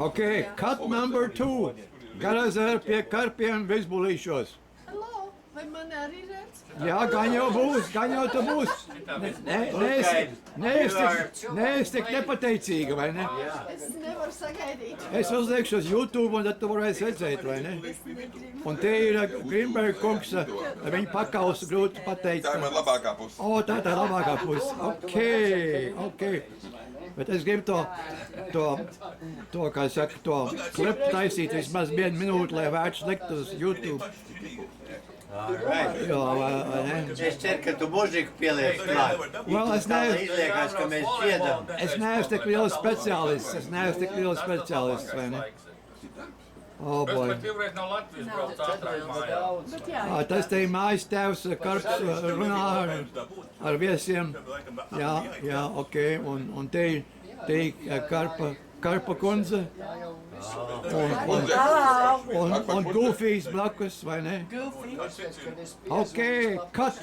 Okay, cut number 2. Garazer pie karpiem Vizbulīšos. Hello, vai mani arī redz? Jā, gan jau būs, gan jau tu būs. Neesi tik nepateicīga, vai ne? Es nevaru sagaidīt. Es uzliekšu uz YouTube, un tad tu varēsi redzēt, vai ne? Es negribu. Un te ir Grimberga kungs, viņa pakausa grūti pateikt. Tā ir man labākā puse. O, tā ir labākā puse. Ok. Bet es gribu kā saka, to klipu taisīt vismaz 1 minūti, lai vērts likt uz YouTube. Jā, vai ne? Es ceru, ka tu mūziku pieliec klāt. Vēl es Tā izliekās, ka mēs dziedam. Es neesmu tik liels speciālists, vai ne? O, boy. Perspektīvreiz no Latvijas brauc ātrāk mājā. Bet jā, Tas te ir mājas tēvs, Karps runā ar viesiem. Jā, ok. Un te ir Karpa kundze. Un Goofijs blakus, vai ne? goofy. Ok, cut.